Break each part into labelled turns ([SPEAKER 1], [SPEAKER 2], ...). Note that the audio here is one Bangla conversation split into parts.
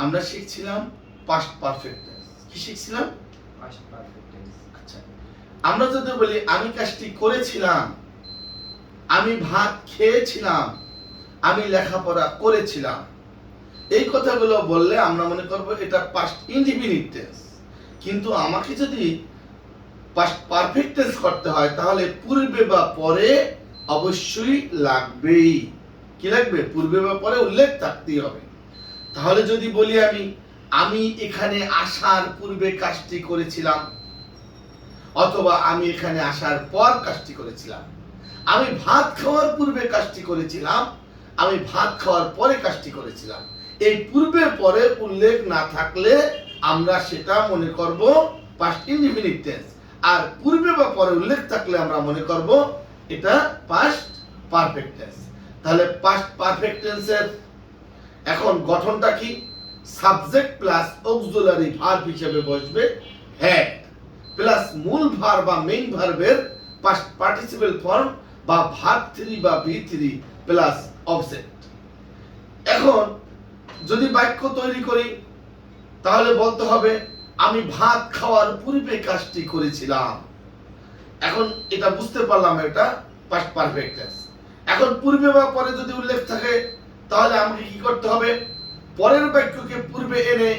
[SPEAKER 1] আমরা শিখছিলাম পাস্ট পারফেক্ট টেন্স। কি শিখছিলাম?
[SPEAKER 2] Past perfect tense.
[SPEAKER 1] আচ্ছা, আমরা যদি বলি আমি কাজটি করেছিলাম, আমি ভাত খেয়েছিলাম, আমি লেখাপড়া করেছিলাম, এই কথাগুলো বললে আমরা মনে করব এটা পাস্ট ইনডিফিনিট টেন্স। কিন্তু আমাকে যদি পাস্ট পারফেক্ট টেন্স করতে হয় তাহলে পূর্বে বা পরে অবশ্যই লাগবেই। কি লাগবে? পূর্বে বা পরে উল্লেখ থাকতেই হবে। তাহলে যদি বলি আমি এখানে আসার পূর্বে কাজটি করেছিলাম, অথবা আমি এখানে আসার পর কাজটি করেছিলাম, আমি ভাত খাওয়ার পূর্বে কাজটি করেছিলাম, আমি ভাত খাওয়ার পরে কাজটি করেছিলাম, এই পূর্বে পরে উল্লেখ না থাকলে আমরা সেটা মনে করব পাস্ট ইনডিফিনিট টেন্স। আর পূর্বে বা পরে উল্লেখ থাকলে আমরা মনে করব এটা পাস্ট পারফেক্ট টেন্স। তাহলে পাস্ট পারফেক্ট টেন্সের এখন গঠনটা কি? সাবজেক্ট প্লাস অক্সিলারি ভার্ব হিসেবে বসবে হ্যাড প্লাস মূল ভার্ব বা মেইন ভার্বের পাস্ট পার্টিসিপেল ফর্ম বা ভার্ব 3 বা V3 প্লাস অবজেক্ট। এখন যদি বাক্য তৈরি করি তাহলে বলতে হবে আমি ভাত খাওয়ার পূর্বে কাজটি করেছিলাম। এখন এটা বুঝতে পারলাম এটা পাস্ট পারফেক্ট টেন্স। এখন পূর্বে বা পরে যদি উল্লেখ থাকে তাহলে আমাকে কি করতে হবে? পরের বাক্যকে পূর্বে এনে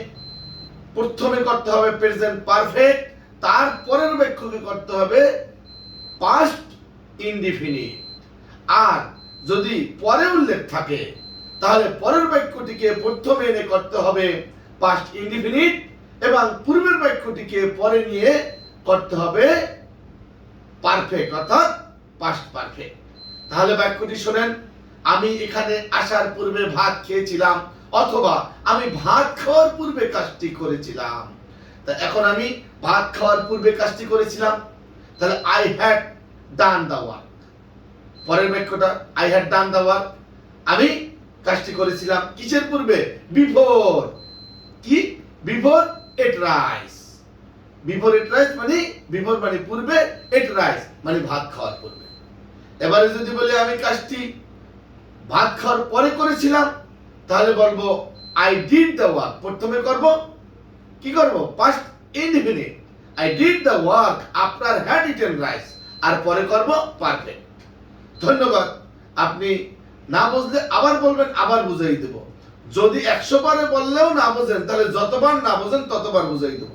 [SPEAKER 1] প্রথমে করতে হবে প্রেজেন্ট পারফেক্ট, তার পরের বাক্যকে করতে হবে পাস্ট ইনডিফিনিট। আর যদি পরে উল্লেখ থাকে তাহলে পরের বাক্যটিকে প্রথমে এনে করতে হবে পাস্ট ইনডিফিনিট এবং পূর্বের বাক্যটিকে পরে নিয়ে করতে হবে পারফেক্ট অর্থাৎ পাস্ট পারফেক্ট। তাহলে বাক্যটি শোনেন, আমি এখানে আসার পূর্বে ভাত খেয়েছিলাম, অথবা আমি ভাত খাওয়ার পূর্বে কাজটি করেছিলাম। তা এখন আমি ভাত খাওয়ার পূর্বে কাজটি করেছিলাম, তাহলে I had done the work. পরের বাক্যটা I had done the work, আমি কাজটি করেছিলাম কিসের পূর্বে? বিফোর। কি? Before eat rice. Before eat rice মানে বিফোর মানে পূর্বে, ইট রাইস মানে ভাত খাওয়ার পূর্বে। এবারে যদি বলি আমি কাজটি ভাত খাওয়ার পরে করেছিলাম তাহলে বলবো আই ডিড দ্য ওয়ার্ক। প্রথমে করব কি করব? Past indefinite. I did the work after had eaten rice, আর পরে করব পারফেক্ট। ধন্যবাদ। আপনি না বুঝলে আবার বলবেন, আবার বুঝাই দেব। যদি 100 বারে বললেও না বোঝেন তাহলে যতবার না বোঝেন ততবার বুঝাই দেব।